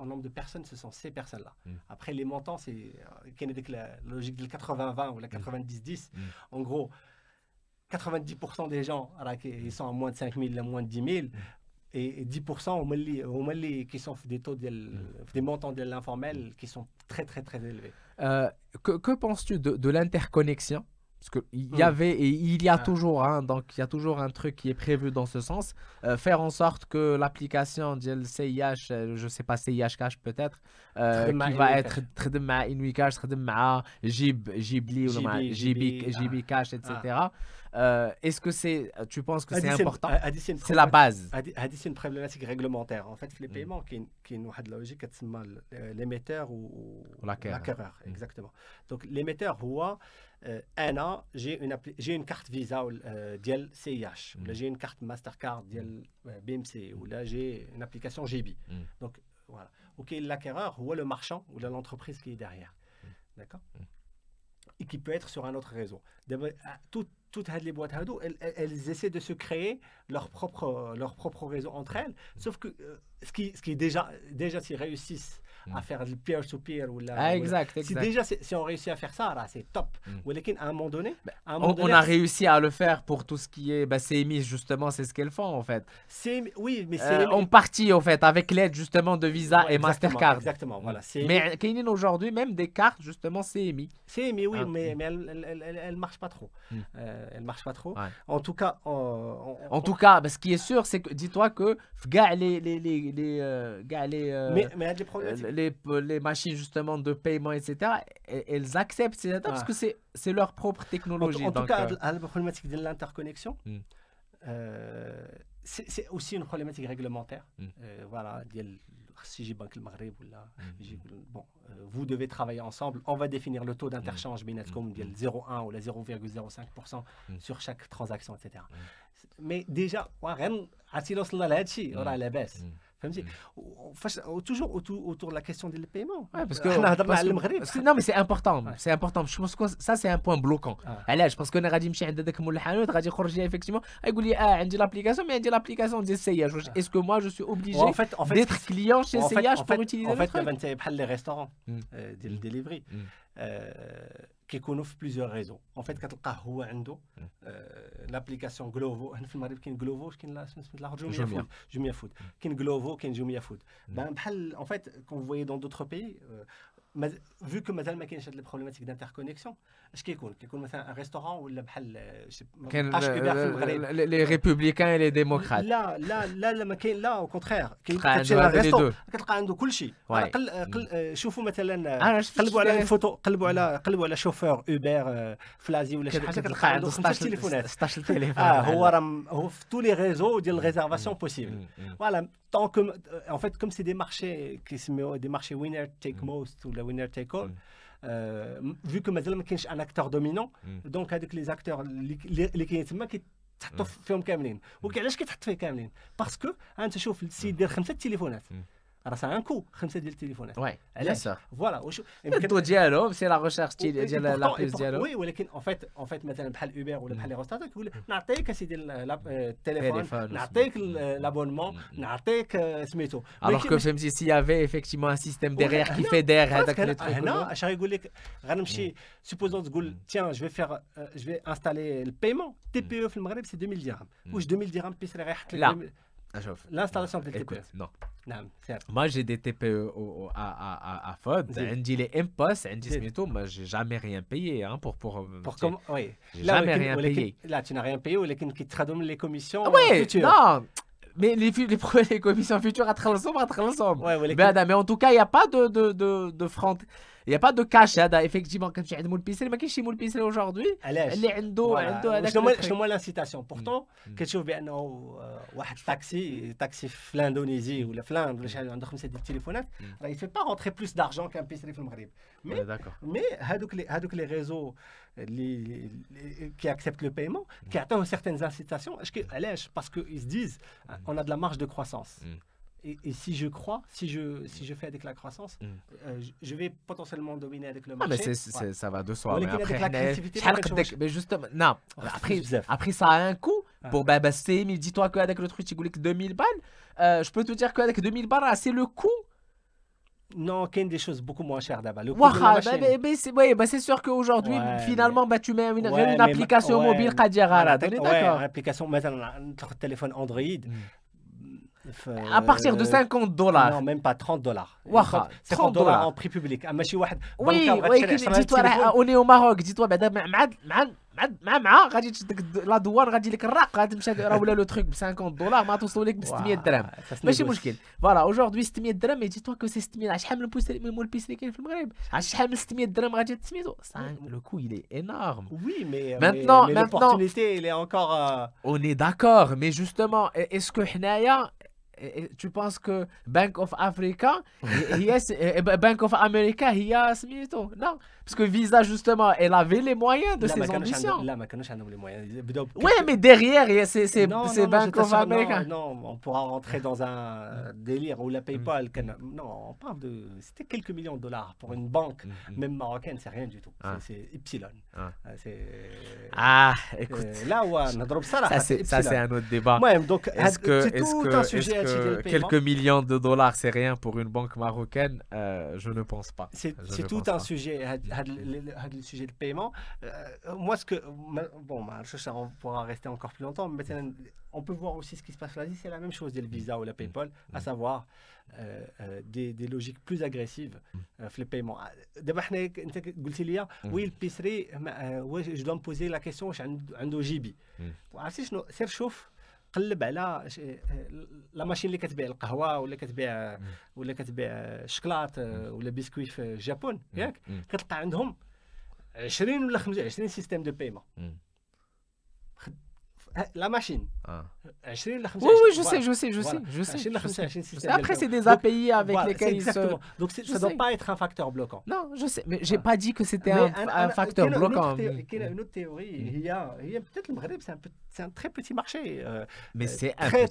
nombre de personnes, ce sont ces personnes-là. Après les montants, c'est la logique du 80-20 ou la 90-10. En gros, 90% des gens ils sont à moins de 5 000, à moins de 10 000. Et 10% qui sont des taux des montants de l'informel qui sont très très très élevés. Que penses-tu de l'interconnexion? Parce qu'il y avait et il y a toujours, donc il y a toujours un truc qui est prévu dans ce sens. Faire en sorte que l'application de CIH, je ne sais pas, CIH Cash peut-être, qui va être Inouï Cash, Ghibli ou JB Cash, etc. Est-ce que tu penses que c'est important? C'est la base. C'est une problématique réglementaire. En fait, les paiements, qui est une logique, l'émetteur ou l'acquéreur. Exactement. Donc, l'émetteur, j'ai une carte Visa dial CIH, ou là j'ai une carte Mastercard dial BMC, ou là j'ai une application GB. Donc, voilà. Ok, l'acquéreur, ou le marchand, ou l'entreprise qui est derrière. D'accord? Et qui peut être sur un autre réseau. Toutes les boîtes elles essaient de se créer leur propre réseau entre elles, sauf que ce qui est déjà s'ils réussissent à faire le peer-to-peer si on réussit à faire ça, là, c'est top. À un moment donné, on a réussi à le faire pour tout ce qui est CMI, justement, c'est ce qu'elles font en fait. Oui, mais en partie en fait, avec l'aide justement de Visa et Mastercard. Exactement, voilà. Mais qu'il y a aujourd'hui même des cartes justement CMI. CMI, oui, mais elle marche pas trop. Elle marche pas trop. Ouais. En tout cas, ce qui est sûr, c'est que dis-toi que les machines justement de paiement, etc., elles acceptent ces data parce que c'est leur propre technologie. En tout cas, la problématique de l'interconnexion, c'est aussi une problématique réglementaire. Voilà, si j'ai Banque le Maghreb ou là, vous devez travailler ensemble. On va définir le taux d'interchange بيناتكم ديال 0,1 ou la 0,05% sur chaque transaction, etc. Mais déjà, عرفتي وصلنا لهذا الشيء راه لاباس. فهمتي toujours autour de la question du paiement. Parce que non mais c'est important je pense que ça c'est un point bloquant. علاش باسكو انا غادي نمشي عند داك مول الحانوت غادي يخرج لي effectivement يقول لي عندي l'application mais عندي l'application ديال CIH. Est-ce que moi je suis obligé d'être client chez CIH pour utiliser le truc? En fait بحال les restaurants ديال delivery كيكونوا في plusieurs réseaux. En fait كتلقاه هو عنده l'application Glovo. هنا في المغرب كاين Glovo, كاين Jumia Food. كاين Glovo, كاين Jumia Food. بحال en fait quand vous voyez dans d'autres pays vu que مازال ما كاينش هاد لي بروبليماتيك d'interconnexion اش كيكون مثلا ان ريستورون ولا بحال كان بقاش اوبر في المغرب لي ريبوبليكان اي لي ديموكرات لا ما كاين لا او كونترير تلقى كتمشي عنده هادو لي للريستورون دو. كتلقى عنده كل شيء واي. شوفوا مثلا انا شفت قلبوا على شوية. الفوتو قلبوا على شوفور اوبر فلازي ولا شي حاجه كتلقى عنده 5 16 تليفونات 16 تليفون هو في tous les réseaux ديال الريزervation possible. Voilà, tant que en fait comme c'est des marchés qui se des marchés winner take most ou la winner take all, vu que مازال ما كاينش ان اكتور دومينون دونك هذوك لي زاكتور اللي كاين تما كيتحطوا فيهم كاملين. وعلاش كيتحط فيه كاملين؟ باسكو انت شوف السيد ديال 5 تليفونات راه سا ان كو 5 ديال التليفونات. وي بيان سور فوالا وشو الضو ديالهم سي لا ريشيرش ديال لا بيس ديالهم. وي ولكن en fait مثلا بحال اوبر ولا بحال لي روستات كيقول نعطيك اسيدي التليفون نعطيك لابونمون نعطيك سميتو. Alors que فهمتي سي يافي effectivement un système derrière qui fédère هذاك لي تروك. هنا اش غيقول لك غنمشي سوبوزون تقول تيان جو في انستالي البايمون تي بي او في المغرب سي 2000 درهم. واش 2000 درهم بيسري غيحط لك لا شوف l'installation ديال التي بي écoute non نعم سير. moi j'ai des TPE à FOD عندي les impôts عندي سميتو ما j'ai jamais rien payé hein pour comme oui j'ai jamais rien payé. لا tu n'as rien payé ولكن كيتخادوا من لي كوميسيون oui non mais les commissions futures غتخلصهم بعدا mais en tout cas il y a pas de franc. Il n'y a pas de cash هذا effectivement كنمشي عند مول بيسري ما كاينش شي مول بيسري aujourd'hui اللي عنده هذاك. شنو هو لانسيتاسيون بورتون كتشوف بانه واحد تاكسي في الاندونيزي ولا في لاند ولا شحال عنده 5 ديال التليفونات راه يفي با رونتري بلوس دارجون كان بيسري في المغرب. مي هادوك لي ريزو اللي كي اكسبت لو بايمون كيعطيو سيغتين انسيتاسيون. علاش؟ باسكو ils se disent on a de la marge de croissance. Et si je crois, si je fais avec la croissance, je vais potentiellement dominer avec le marché. Ah mais ça va de soi. Mais après, mais justement, non. Après ça a un coût. Pour mais dis-toi qu'avec le truc, tu dis que 2000 balles. Je peux te dire qu'avec 2000 balles, c'est le coût. Non, qu'il y a des choses beaucoup moins chères d'abord. Mais c'est sûr qu'aujourd'hui, finalement, tu mets une application mobile Qadira. D'accord. Une application, maintenant, notre téléphone Android. À partir de $50. Non, même pas $30. $30 en prix public. Oui, dis-toi, on est au Maroc. Dis-toi, مع غادي تشد لا دوار غادي لك الرق غادي تمشي راه ولا لو تروك ب $50 ما توصلوا لك ب 600 درهم ماشي مشكل. فوالا اوجوردي 600 درهم دي توا كو سي 600 شحال من مول بيسري كاين في المغرب شحال من 600 درهم غادي تسميتو لو كو il est énorme. Oui mais l'opportunité elle est encore on est d'accord mais justement est-ce que حنايا tu penses que Bank of Africa Bank of America هي سميتو non parce que Visa justement elle avait les moyens de ses ambitions. لا ما كانوش عندهم les moyens. Oui mais derrière c'est Bank of America. Non on pourra rentrer dans un délire où la PayPal non on parle de c'était quelques millions de dollars pour une banque même marocaine c'est rien du tout. C'est Epsilon. Écoute là ouais نضرب صراحه ça c'est un autre débat. Donc est-ce que quelques millions de dollars c'est rien pour une banque marocaine? Je ne pense pas. C'est tout un sujet le sujet de paiement. Moi ce que bon on pourra rester encore plus longtemps mais on peut voir aussi ce qui se passe là c'est la même chose ديال Visa ou la PayPal à savoir des logiques plus agressives في le paiement. دابا حنا انت قلتي لي وي البيسري واش جو دو بوزي لا كيسيون واش عنده جيبي عرفتي شنو سير شوف قلب على لا ماشين اللي كتبيع القهوه ولا كتبيع الشكلاط ولا بسكوي في اليابان ياك كتلقى عندهم 20 ولا 25 سيستيم دو بايمون la machine. 20 ولا 25. Oui, je sais. 20 ولا 25 système. Après, c'est des API avec lesquels ils se... Donc, ça ne doit pas être un facteur bloquant. Non, je sais, mais j'ai pas dit que c'était un facteur bloquant. Il y a une autre théorie. Il y a peut-être le Maghreb, c'est un très petit marché. Mais c'est très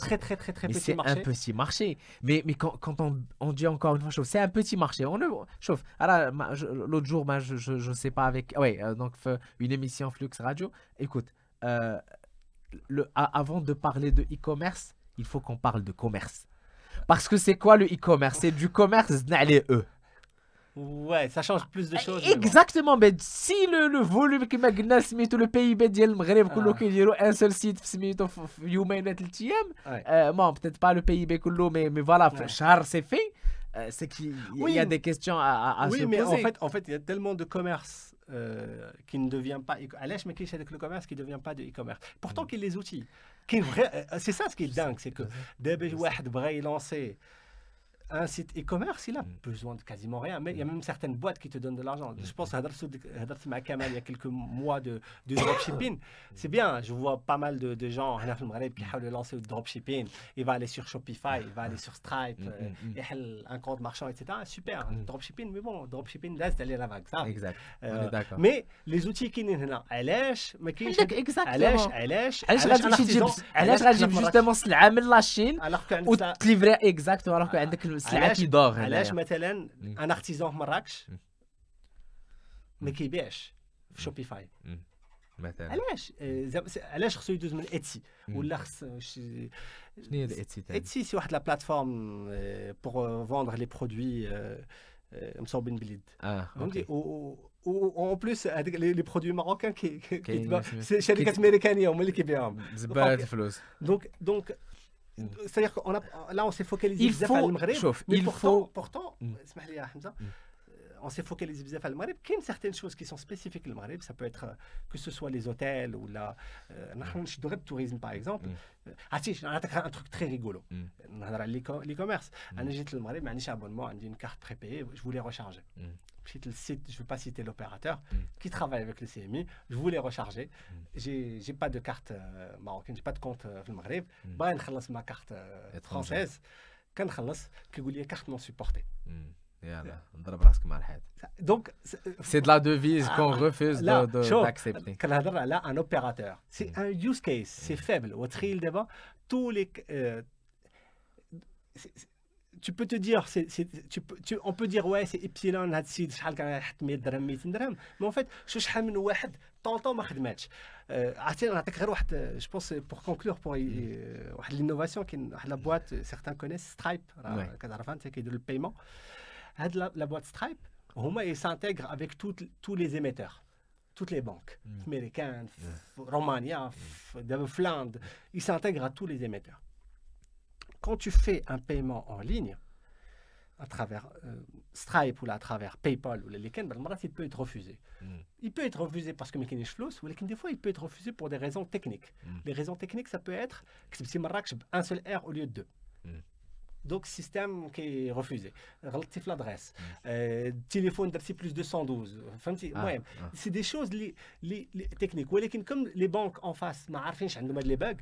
petit marché. C'est un petit marché. Mais quand on dit encore une fois, c'est un petit marché. Chauffe. L'autre jour, je sais pas avec... Oui, donc une émission Flux Radio. Écoute, avant de parler de e-commerce, il faut qu'on parle de commerce. Parce que c'est quoi le e-commerce? C'est du commerce les eux. Ouais, ça change plus de choses. Exactement, mais si le volume qui m'a gagné tout le PIB ديال المغرب كله كيديروا un seul site سميتو في يومين ولا 3 ايام, bon peut-être pas le PIB كله mais voilà, شهر c'est fait. c'est qu'il Oui, y a des questions à oui, se mais poser. en fait, il y a tellement de commerce qui ne devient pas. Allez, je me quitte avec le commerce qui ne devient pas de e-commerce. Pourtant, qu'il y a les outils. C'est ça ce qui est dingue, c'est que dès que واحد بغى lancer un site e-commerce, il a besoin de quasiment rien. Mais il y a même certaines boîtes qui te donnent de l'argent. Je pense que Kamal il y a quelques mois de dropshipping. C'est bien. Je vois pas mal de gens qui veulent lancer le dropshipping. Il va aller sur Shopify, il va aller sur Stripe, un compte marchand, etc. Super. Dropshipping, mais bon, dropshipping, là, c'est aller à la vague. Ça. Exact. On est d'accord. Mais les outils qui sont là, ما كاينش Exactement. علاش علاش غتجيب جوستومون سلعه من لاشين وتليفري اكزاكتومون alors que عندك السلعه كيدور هنايا. علاش مثلا ان ارتيزون في مراكش ما كيبيعش في شوبيفاي مثلا علاش خصو يدوز من اتسي ولا خص شنو هي اتسي تاعي اتسي سي واحد لا بلاتفورم بور فوندر لي برودوي مصوبين باليد فهمتي و en plus هذيك لي برودوي ماروكان كيتباع شركات امريكانيه هما اللي كيبيعوهم زباله الفلوس. donc c'est-à-dire qu'on a là on s'est focalisé il faut mais pourtant اسمح لي يا حمزه on s'est focalisé بزاف على المغرب. كاين certaines choses qui sont spécifiques للمغرب, ça peut être que ce soit les hôtels ou la نحن نشدو غير التوريزم باغ اكزومبل. عرفتي نعطيك ان تروك تري ريغولو, نهضر على لي كوميرس. انا جيت للمغرب ما عنديش ابونمون, عندي une carte prépayée, je voulais recharger. J'ai le site, je ne veux pas citer l'opérateur, qui travaille avec le CMI, je voulais recharger. J'ai pas de carte marocaine, j'ai pas de compte في المغرب. باغي نخلص ma carte française. كنخلص كيقول لي carte non supportée. يلا نضرب راسك مع الحيط. Donc c'est de la devise qu'on refuse d'accepter. كنهضر على un opérateur. C'est un use case, c'est faible. وتخيل دابا tous les tu peux te dire, on peut dire ouais c'est epsilon هاد السيد شحال كان حط 100 درهم 200 درهم, mais en fait شحال من واحد طونطون ما خدماتش. عرفتي نعطيك غير واحد جو بونس بور كونكلور بور واحد لينوفاسيون كاين واحد لا بواط سيغتان كونيس سترايب, كتعرفها انت كيديروا البايمون. هاد لا بواط سترايب هما يسانتيغر افيك tous les émetteurs, toutes les banques américaines, Romania, de Flandre, ils s'intègrent à tous les émetteurs. Quand tu fais un paiement en ligne, à travers Stripe ou là, à travers PayPal ou les lesquels, il peut être refusé. Il peut être refusé parce que mécanique flous, ou des fois il peut être refusé pour des raisons techniques. Les raisons techniques, ça peut être que c'est un seul R au lieu de deux. Donc, système qui est refusé. Relatif l'adresse. Téléphone d'arti plus 212. C'est des choses techniques. Comme les banques en face, ما عارفينش عندهم هاد لي باغ.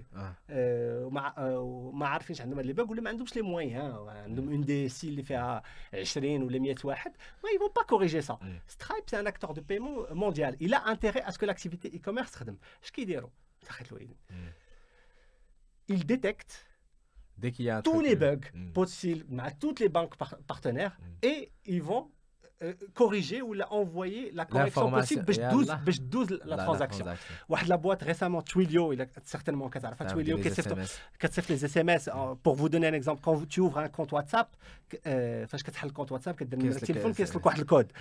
ما عارفينش عندهم هاد لي باغ ولا ما عندهمش لي مويان. عندهم une DSI اللي فيها 20 ولا 100 واحد. Ils vont pas corriger ça. Stripe, c'est un acteur de paiement mondial. Il a intérêt à ce que l'activité e-commerce تخدم. اش كيديروا؟ Il détecte dès qu'il y a tous les bugs possibles à toutes les banques partenaires et ils vont corriger ou envoyer la correction possible باش تدوز la transaction. واحد la boîte récemment Twilio, il a certainement كتعرفها Twilio كتصيفط les SMS. Pour vous donner un exemple, quand tu ouvres un compte WhatsApp, فاش كتحل compte WhatsApp كدير نمرة التليفون كيصلك واحد الكود.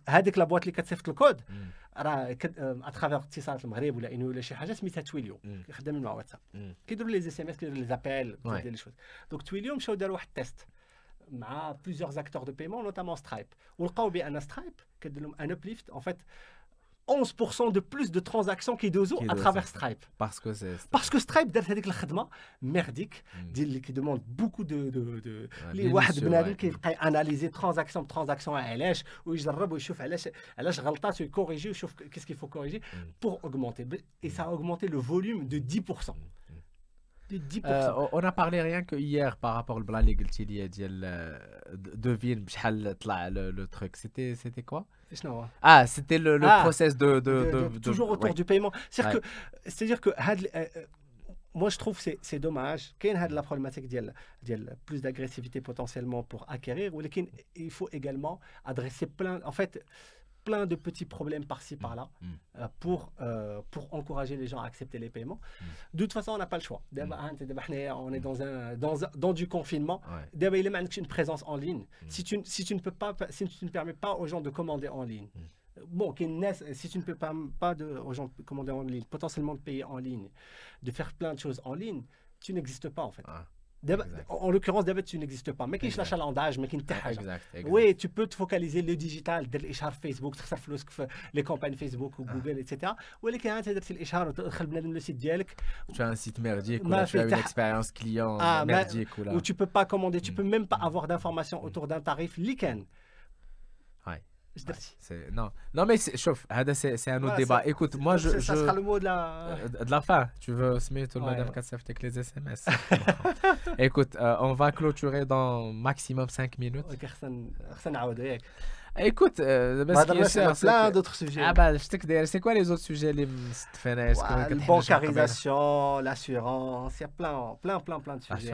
هذيك لا بواط اللي كتصيفط الكود راه اترافير اتصالات المغرب ولا انو ولا شي حاجه سميتها تويليو, خدامين مع واتساب, كيديروا لي اس ام اس, كيديروا لي زابيل, كيديروا لي شوز. دونك تويليو مشاو داروا واحد التيست مع plusieurs acteurs de paiement, notamment Stripe. ولقاو بان Stripe كدير لهم ان uplift en fait 11% de plus de transactions qui dosent à travers Stripe. Parce que Stripe دارت هذيك الخدمه ميرديك ديال اللي كيدوموند بوكو دو لي واحد بنادم كيبقى اناليزي ترانزاكسيون بترانزاكسيون علاش ويجرب ويشوف علاش غلطات ويكوريجي ويشوف qu'est-ce qu'il faut corriger pour augmenter. Et ça a augmenté le volume de 10%. On a parlé rien que hier par rapport au plan اللي قلتي لي ديال devine بشحال طلع le truc. C'était quoi? Ah, c'était le process de toujours autour du paiement. C'est-à-dire que moi je trouve que c'est dommage. Qu'il y a la problématique de plus d'agressivité potentiellement pour acquérir, ou il faut également adresser plein de petits problèmes par-ci par-là pour encourager les gens à accepter les paiements. De toute façon, on n'a pas le choix. On est dans du confinement. Il y a une présence en ligne. Si tu ne permets pas aux gens de commander en ligne, bon, si tu ne peux pas aux gens de commander en ligne, potentiellement de payer en ligne, de faire plein de choses en ligne, tu n'existes pas en fait. En l'occurrence, d'abord, tu n'existes pas. Mais qui est Exact. l'achalandage, mais qui ne t'aide. Exact. Oui, tu peux te focaliser le digital, l'ishar Facebook, les campagnes Facebook ou Google, etc. Ou les clients, tu as l'ishar, le site dialek. Tu as un site merdique ou Ma là, tu as une fait- expérience client Ah, mais- merdique ou là. Où tu peux pas commander, tu peux même pas avoir d'informations autour d'un tarif liken. Ouais. Je te dis. Non mais chauffe, c'est un autre Voilà, débat. c'est- Écoute, moi Ça sera le mot de la. de la fin, tu veux se mettre le Ouais, madame ouais. Kassaf avec les SMS. Écoute, on va clôturer dans maximum 5 minutes. خصنا نعاودوا ياك. Écoute, ما ce qui est هضرناش sûr, على c'est plein que- d'autres sujets. Ah bah, je sais que c'est quoi les autres sujets les مستفنا est-ce que La كتحل bancarisation, l'assurance, il y a plein de sujets.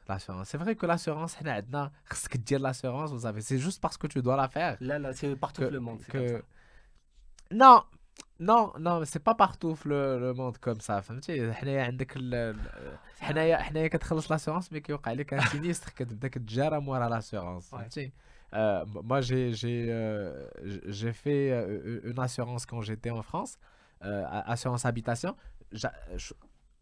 l'assurance. C'est vrai que l'assurance, حنا عندنا خصك دير l'assurance, vous savez, c'est juste parce que tu dois la faire. Là, c'est partout Que- dans le monde. c'est comme que... ça. non, mais c'est pas partout le monde comme ça. فهمتي حنايا عندك حنايا كتخلص l'assurance mais كيوقع لك un sinistre كتبدا كتجارى مورا l'assurance. Ouais. فهمتي moi j'ai fait une assurance quand j'étais en France, assurance habitation,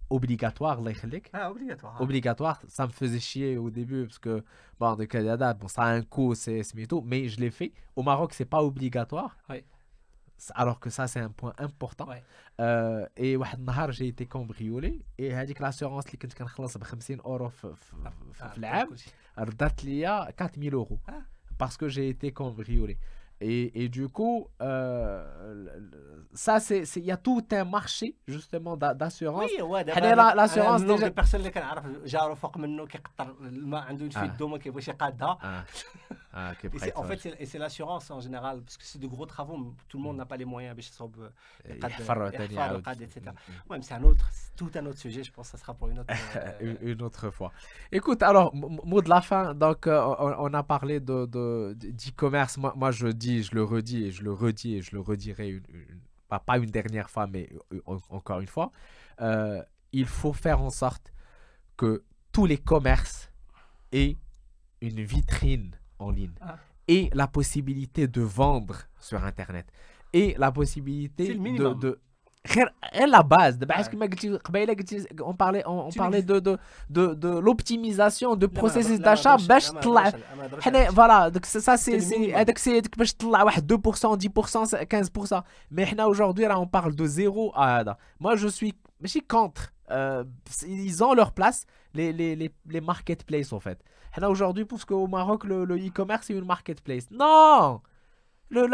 obligatoire الله يخليك. Ah, obligatoire. Obligatoire, ça me faisait chier au début parce que bon de Canada, bon ça a un coût, c'est tout, mais je l'ai fait. Au Maroc, c'est pas obligatoire. Ouais. Alors que ça c'est un point important. Ouais. Et واحد النهار j'ai été cambriolé et هذيك l'assurance اللي كنت كنخلص ب 50 اورو في العام ردات ليا 4000 euros Ah. parce que j'ai été cambriolé. Et du coup, ça, il y a tout un marché justement d'assurance. Oui, ouais, حنا l'assurance النوع déjà. ديال البيرسون اللي كنعرف جارو فوق منه كيقطر الماء عنده في يدو ما كيبغيش يقادها. Ok, Et en fait, c'est l'assurance en général, parce que c'est de gros travaux, tout le monde n'a pas les moyens باش يصوب يحفر تاني يعاود. etc. Ouais, mais c'est tout un autre sujet, je pense que ça sera pour une autre. Une autre fois. Écoute, alors, mot de la fin. Donc, on a parlé d'e-commerce. Moi, je le redis et je le redis et je le redirai pas une dernière fois, mais encore une fois. Il faut faire en sorte que tous les commerces aient une vitrine en ligne Ah. et la possibilité de vendre sur Internet et la possibilité C'est le minimum. de غير la base. Parce Ouais. que ما قلتي قبيله قلتي on parlait Tu parlait de l'optimisation de لا، ما processus لا، ما d'achat هضرش- باش لا، ما تطلع هضرش- ما هضرش حنا على فوالا داك ça C'est le c'est minimum. هذاك سي باش تطلع واحد 2% 10% 15%. Mais حنا aujourd'hui là on parle de 0 à هذا. Moi je suis ماشي contre. Ils ont leur place les marketplaces en fait. حنا aujourd'hui parce qu'au Maroc le e-commerce c'est une marketplace. Non.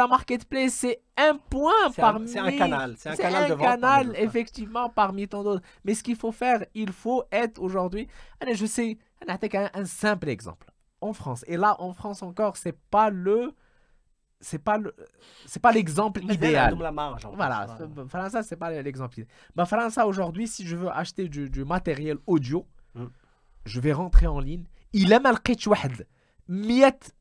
La marketplace, c'est un point parmi... C'est un canal. C'est un canal de vente. canal, parmi d'autres. effectivement, parmi tant d'autres. Mais ce qu'il faut faire, il faut être aujourd'hui... Allez, je sais, on a un simple exemple. En France, et là, en France encore, c'est pas l'exemple Mais idéal. عندهم la marge, en Voilà, plus. France, c'est pas l'exemple idéal. Bah, France, aujourd'hui, si je veux acheter du matériel audio, je vais rentrer en ligne. Il a mal واحد 100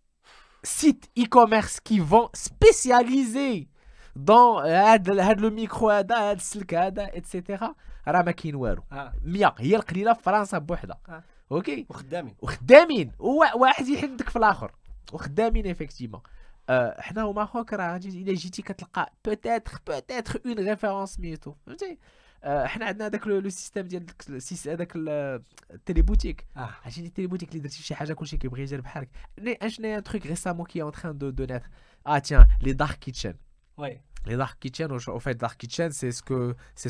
sites e-commerce qui vont spécialiser dans le micro هذا السلك هذا etc. راه ما كاين والو. 100 هي القليله في فرنسا بوحدها. اوكي وخدامين واحد يحدك في الاخر وخدامين ايفيكتيفمون. حنا هما خوك راه الا جيتي كتلقى بوتيتر اون ريفيرونس ميتو فهمتي. حنا عندنا هذاك لو سيستيم ديال هذاك التيليبوتيك. عرفتي التيليبوتيك اللي درتي شي حاجه كلشي كيبغي يجي بحالك. شنو هي تروك ريسامون كي ان تران دو نيتر tiens les dark kitchen. Les dark kitchen, au fait, dark kitchen, c'est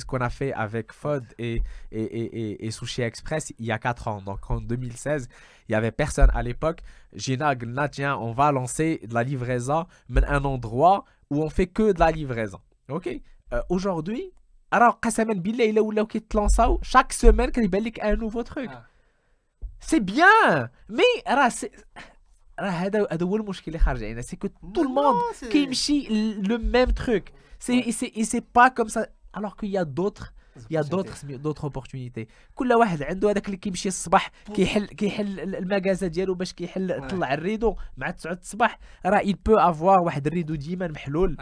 ce qu'on a fait avec FOD et Sushi Express il y a 4 ans. Donc en 2016, il y avait personne à l'époque. Gina, tiens, on va lancer de la livraison, mais un endroit où on fait que de la livraison. Ok. Aujourd'hui, alors قسما بالله إلا ولاو كيتلانساو chaque semaine كيبان لك un nouveau truc. C'est bien, mais هذا هو المشكل اللي خارج علينا. C'est que tout le monde كيمشي le même truc. Et c'est pas comme ça. Alors qu'il y a d'autres opportunités. كل واحد عنده هذاك اللي كيمشي الصباح كيحل المغازه ديالو باش كيحل طلع الريدو مع 9 الصباح راه il peut avoir واحد الريدو ديما محلول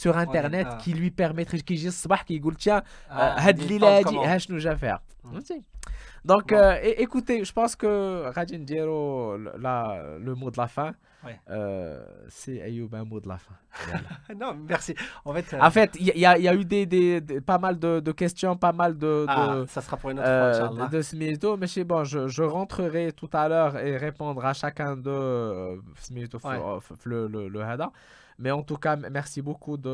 sur On est- internet ah. qui lui permettrait qu'il dise الصباح qui يقول tiens Ah, هاد des الليلة temps هادي comment. ها شنو جا faire. Mm. فهمتي. Donc Bon. écoutez, je pense que غادي نديرو le mot de la fin. Ouais. C'est Ayoub un mot de la fin. Non, merci. En fait, En fait, il y a eu pas mal de questions, pas mal ça sera pour une autre fois, Inch'Allah. de Smito, mais c'est bon, je rentrerai tout à l'heure et répondre à chacun de Smito le Hada. Mais en tout cas, merci beaucoup de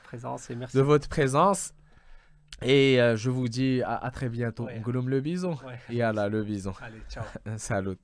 Présence et merci. votre présence. Et je vous dis à très bientôt. Ouais. Ngouloum le bison. Ouais. Yalla le bison. Allez, ciao. Salut.